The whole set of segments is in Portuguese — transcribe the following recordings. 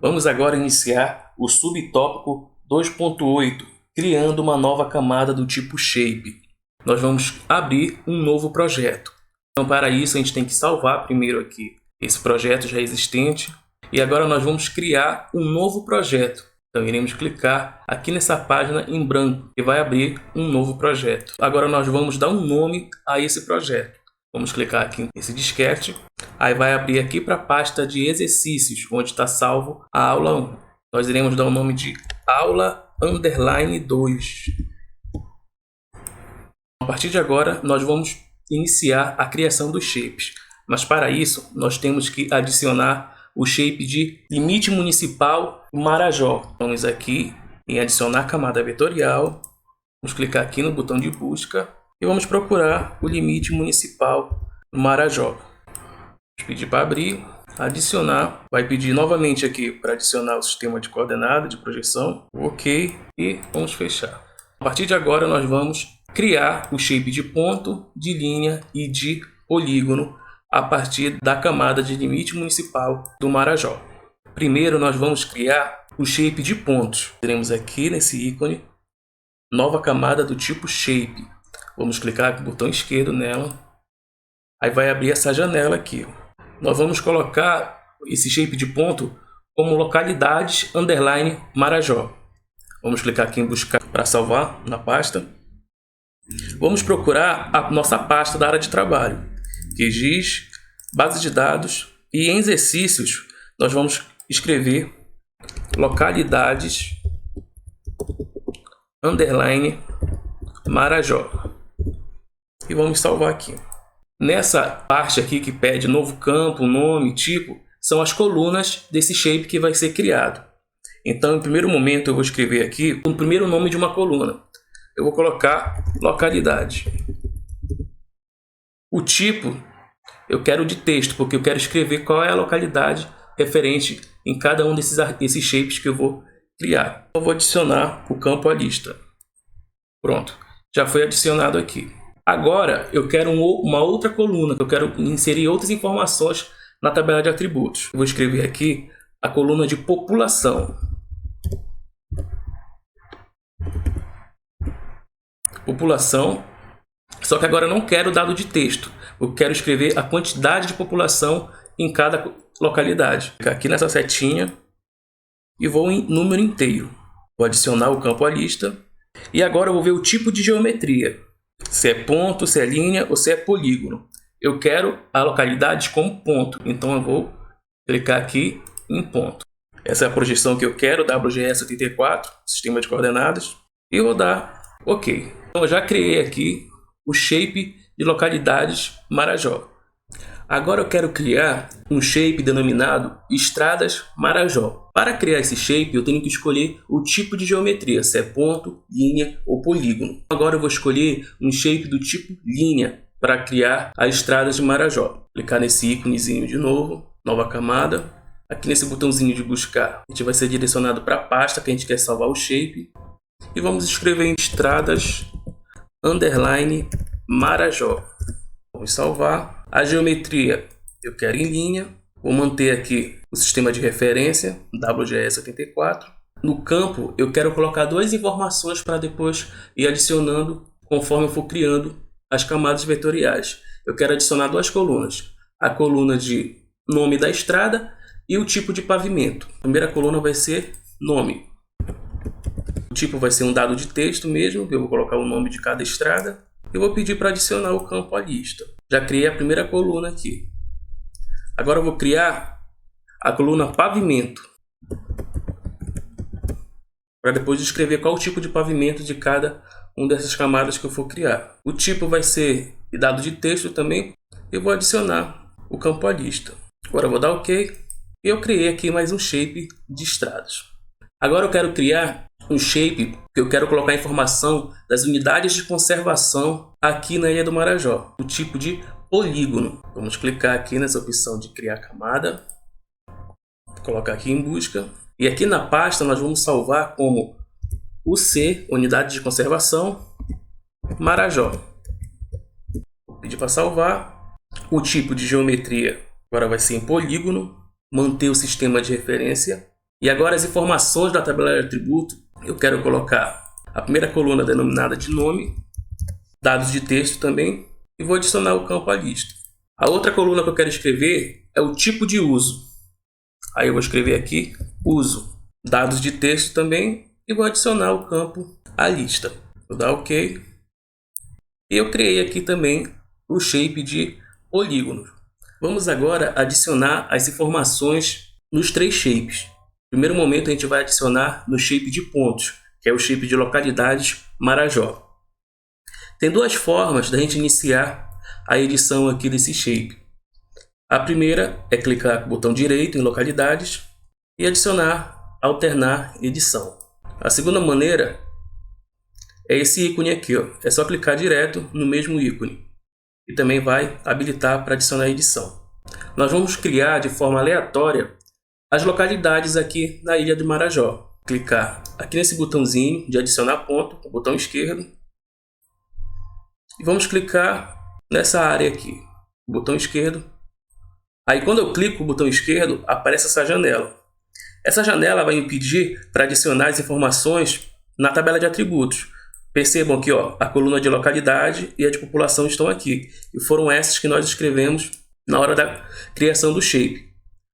Vamos agora iniciar o subtópico 2.8, criando uma nova camada do tipo Shape. Nós vamos abrir um novo projeto. Então, para isso, a gente tem que salvar primeiro aqui esse projeto já existente. E agora nós vamos criar um novo projeto. Então, iremos clicar aqui nessa página em branco e vai abrir um novo projeto. Agora nós vamos dar um nome a esse projeto. Vamos clicar aqui nesse disquete. Aí vai abrir aqui para a pasta de exercícios, onde está salvo a aula 1. Nós iremos dar o nome de aula _ 2. A partir de agora, nós vamos iniciar a criação dos shapes. Mas para isso, nós temos que adicionar o shape de limite municipal Marajó. Vamos aqui em adicionar camada vetorial. Vamos clicar aqui no botão de busca e vamos procurar o limite municipal Marajó. Vamos pedir para abrir, adicionar. Vai pedir novamente aqui para adicionar o sistema de coordenada de projeção. Ok, e vamos fechar. A partir de agora, nós vamos criar o shape de ponto, de linha e de polígono a partir da camada de limite municipal do Marajó. Primeiro, nós vamos criar o shape de pontos. Teremos aqui nesse ícone, nova camada do tipo Shape. Vamos clicar com o botão esquerdo nela. Aí vai abrir essa janela aqui. Nós vamos colocar esse shape de ponto como localidades _ Marajó. Vamos clicar aqui em buscar para salvar na pasta. Vamos procurar a nossa pasta da área de trabalho, QGIS, base de dados, e em exercícios nós vamos escrever localidades _ Marajó e vamos salvar aqui. Nessa parte aqui que pede novo campo, nome, tipo, são as colunas desse shape que vai ser criado. Então, em primeiro momento, eu vou escrever aqui o primeiro nome de uma coluna. Eu vou colocar localidade. O tipo eu quero de texto, porque eu quero escrever qual é a localidade referente em cada um desses shapes que eu vou criar. Eu vou adicionar o campo à lista. Pronto, já foi adicionado aqui. Agora eu quero uma outra coluna, eu quero inserir outras informações na tabela de atributos. Eu vou escrever aqui a coluna de população. População, só que agora eu não quero dado de texto. Eu quero escrever a quantidade de população em cada localidade. Vou clicar aqui nessa setinha e vou em número inteiro. Vou adicionar o campo à lista. E agora eu vou ver o tipo de geometria. Se é ponto, se é linha ou se é polígono. Eu quero a localidade como ponto. Então eu vou clicar aqui em ponto. Essa é a projeção que eu quero, WGS 84, sistema de coordenadas. E eu vou dar OK. Então eu já criei aqui o shape de localidades Marajó. Agora eu quero criar um shape denominado Estradas Marajó. Para criar esse shape, eu tenho que escolher o tipo de geometria, se é ponto, linha ou polígono. Agora eu vou escolher um shape do tipo linha para criar as estradas de Marajó. Clicar nesse íconezinho de novo, nova camada. Aqui nesse botãozinho de buscar, a gente vai ser direcionado para a pasta que a gente quer salvar o shape. E vamos escrever em estradas _ Marajó. Vamos salvar. A geometria eu quero em linha. Vou manter aqui o sistema de referência, WGS 84. No campo eu quero colocar duas informações para depois ir adicionando conforme eu for criando as camadas vetoriais. Eu quero adicionar duas colunas. A coluna de nome da estrada e o tipo de pavimento. A primeira coluna vai ser nome. O tipo vai ser um dado de texto mesmo. Eu vou colocar o nome de cada estrada. Eu vou pedir para adicionar o campo à lista. Já criei a primeira coluna aqui. Agora eu vou criar a coluna pavimento, para depois escrever qual o tipo de pavimento de cada uma dessas camadas que eu for criar. O tipo vai ser dado de texto também. Eu vou adicionar o campo à lista. Agora eu vou dar OK. E eu criei aqui mais um shape de estradas. Agora eu quero criar um shape que eu quero colocar a informação das unidades de conservação aqui na Ilha do Marajó, o tipo de polígono. Vamos clicar aqui nessa opção de criar camada, colocar aqui em busca, e aqui na pasta nós vamos salvar como UC, unidade de conservação, Marajó. Vou pedir para salvar. O tipo de geometria agora vai ser em polígono, manter o sistema de referência E agora as informações da tabela de atributo, eu quero colocar a primeira coluna denominada de nome, dados de texto também, e vou adicionar o campo à lista. A outra coluna que eu quero escrever é o tipo de uso. Aí eu vou escrever aqui, uso, dados de texto também, e vou adicionar o campo à lista. Vou dar OK. E eu criei aqui também o shape de polígono. Vamos agora adicionar as informações nos 3 shapes. No primeiro momento a gente vai adicionar no shape de pontos, que é o shape de localidades Marajó. Tem 2 formas da gente iniciar a edição aqui desse shape. A primeira é clicar com o botão direito em localidades e adicionar, alternar edição. A segunda maneira é esse ícone aqui, ó. É só clicar direto no mesmo ícone e também vai habilitar para adicionar edição. Nós vamos criar de forma aleatória as localidades aqui na ilha de Marajó. Clicar aqui nesse botãozinho de adicionar ponto, com o botão esquerdo, e vamos clicar nessa área aqui, botão esquerdo. Aí quando eu clico com o botão esquerdo, aparece essa janela. Essa janela vai me pedir para adicionar as informações na tabela de atributos. Percebam aqui, ó, a coluna de localidade e a de população estão aqui. E foram essas que nós escrevemos na hora da criação do shape.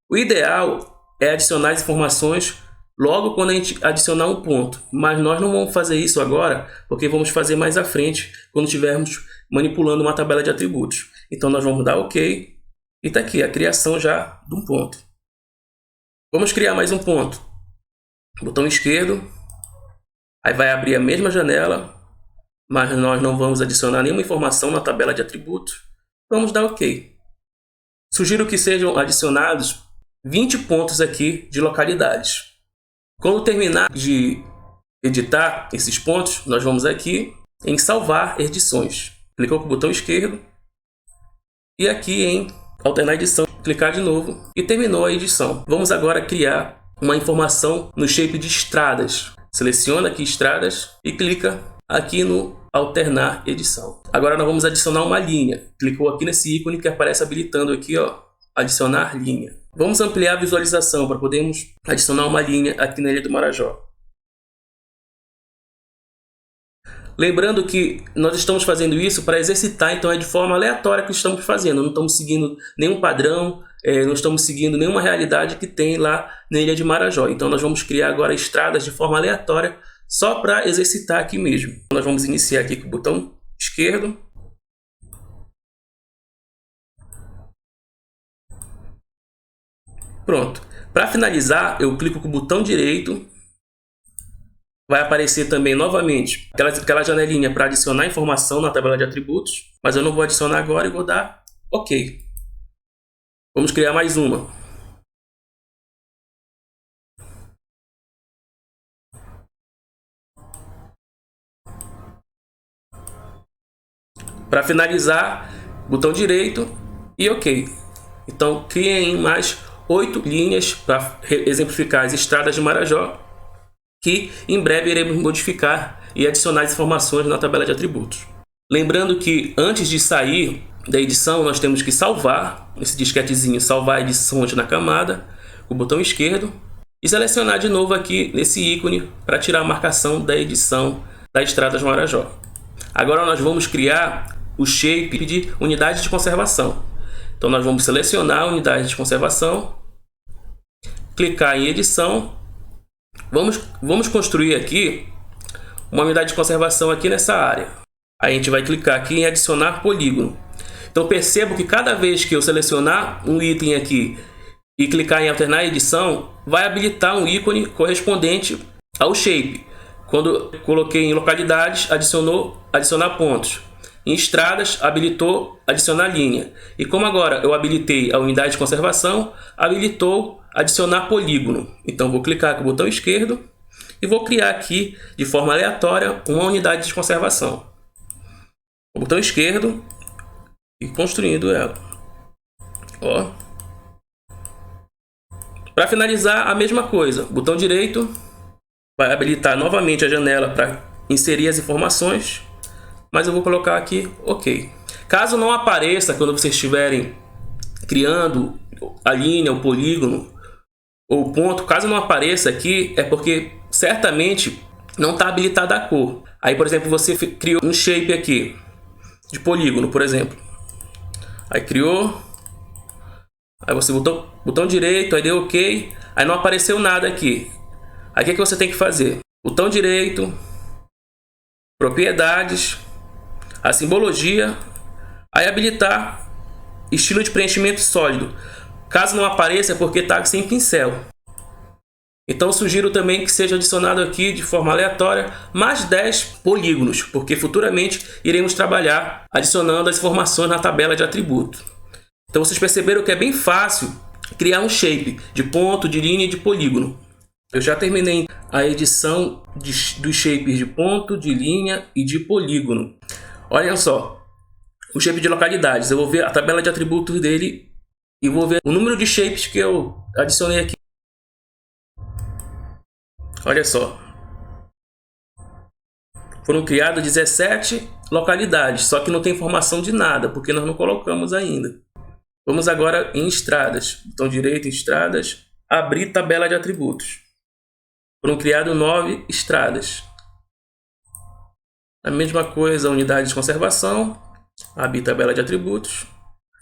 O ideal é adicionar as informações logo quando a gente adicionar um ponto. Mas nós não vamos fazer isso agora, porque vamos fazer mais à frente, quando estivermos manipulando uma tabela de atributos. Então nós vamos dar OK. E está aqui a criação já de um ponto. Vamos criar mais um ponto. Botão esquerdo. Aí vai abrir a mesma janela, mas nós não vamos adicionar nenhuma informação na tabela de atributos. Vamos dar OK. Sugiro que sejam adicionados 20 pontos aqui de localidades. Quando terminar de editar esses pontos, nós vamos aqui em salvar edições. Clicou com o botão esquerdo e aqui em alternar edição, clicar de novo e terminou a edição. Vamos agora criar uma informação no shape de estradas. Seleciona aqui estradas e clica aqui no alternar edição. Agora nós vamos adicionar uma linha. Clicou aqui nesse ícone que aparece habilitando aqui, ó, adicionar linha. Vamos ampliar a visualização para podermos adicionar uma linha aqui na Ilha do Marajó. Lembrando que nós estamos fazendo isso para exercitar, então é de forma aleatória que estamos fazendo. Não estamos seguindo nenhum padrão, não estamos seguindo nenhuma realidade que tem lá na Ilha de Marajó. Então nós vamos criar agora estradas de forma aleatória, só para exercitar aqui mesmo. Nós vamos iniciar aqui com o botão esquerdo. Pronto. Para finalizar, eu clico com o botão direito. Vai aparecer também novamente aquela janelinha para adicionar informação na tabela de atributos, mas eu não vou adicionar agora e vou dar OK. Vamos criar mais uma. Para finalizar, botão direito e OK. Então criem mais 8 linhas para exemplificar as estradas de Marajó, que em breve iremos modificar e adicionar as informações na tabela de atributos. Lembrando que antes de sair da edição, nós temos que salvar esse disquetezinho, salvar edições na camada, com o botão esquerdo, e selecionar de novo aqui nesse ícone para tirar a marcação da edição da estrada de Marajó. Agora nós vamos criar o shape de unidade de conservação. Então nós vamos selecionar a unidade de conservação, clicar em edição. Vamos construir aqui uma unidade de conservação aqui nessa área. Aí a gente vai clicar aqui em adicionar polígono. Então percebo que cada vez que eu selecionar um item aqui e clicar em alternar edição, vai habilitar um ícone correspondente ao shape. Quando coloquei em localidades, adicionar pontos. Em estradas, habilitou adicionar linha. E como agora eu habilitei a unidade de conservação, habilitou adicionar polígono. Então vou clicar com o botão esquerdo e vou criar aqui de forma aleatória uma unidade de conservação. O botão esquerdo e construindo ela. Ó. Para finalizar, a mesma coisa. Botão direito vai habilitar novamente a janela para inserir as informações, mas eu vou colocar aqui OK. Caso não apareça quando vocês estiverem criando a linha, o polígono, ou ponto, caso não apareça aqui, é porque certamente não está habilitada a cor. Aí, por exemplo, você criou um shape aqui de polígono, por exemplo. Aí criou, aí você botou botão direito, aí deu OK, aí não apareceu nada aqui. Aí o que você tem que fazer? Botão direito, propriedades, a simbologia, aí habilitar estilo de preenchimento sólido. Caso não apareça é porque está sem pincel. Então sugiro também que seja adicionado aqui de forma aleatória mais 10 polígonos, porque futuramente iremos trabalhar adicionando as informações na tabela de atributo. Então vocês perceberam que é bem fácil criar um shape de ponto, de linha e de polígono. Eu já terminei a edição dos shapes de ponto, de linha e de polígono. Olha só, o shape de localidades, eu vou ver a tabela de atributos dele e vou ver o número de shapes que eu adicionei aqui. Olha só, foram criadas 17 localidades, só que não tem informação de nada, porque nós não colocamos ainda. Vamos agora em estradas, botão direito em estradas, abrir tabela de atributos. Foram criadas 9 estradas. A mesma coisa, unidade de conservação, abrir tabela de atributos.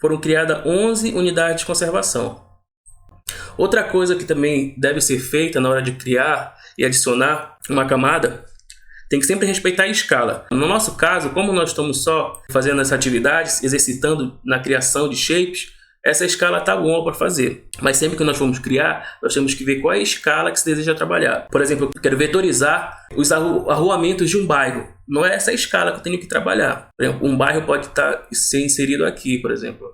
Foram criadas 11 unidades de conservação. Outra coisa que também deve ser feita na hora de criar e adicionar uma camada, tem que sempre respeitar a escala. No nosso caso, como nós estamos só fazendo essas atividades, exercitando na criação de shapes, essa escala está boa para fazer. Mas sempre que nós formos criar, nós temos que ver qual é a escala que se deseja trabalhar. Por exemplo, eu quero vetorizar os arruamentos de um bairro. Não é essa escala que eu tenho que trabalhar. Por exemplo, um bairro pode ser inserido aqui, por exemplo.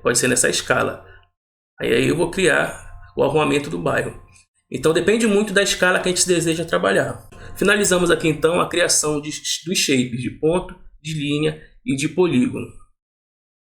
Pode ser nessa escala. Aí eu vou criar o arruamento do bairro. Então depende muito da escala que a gente deseja trabalhar. Finalizamos aqui então a criação dos shapes de ponto, de linha e de polígono.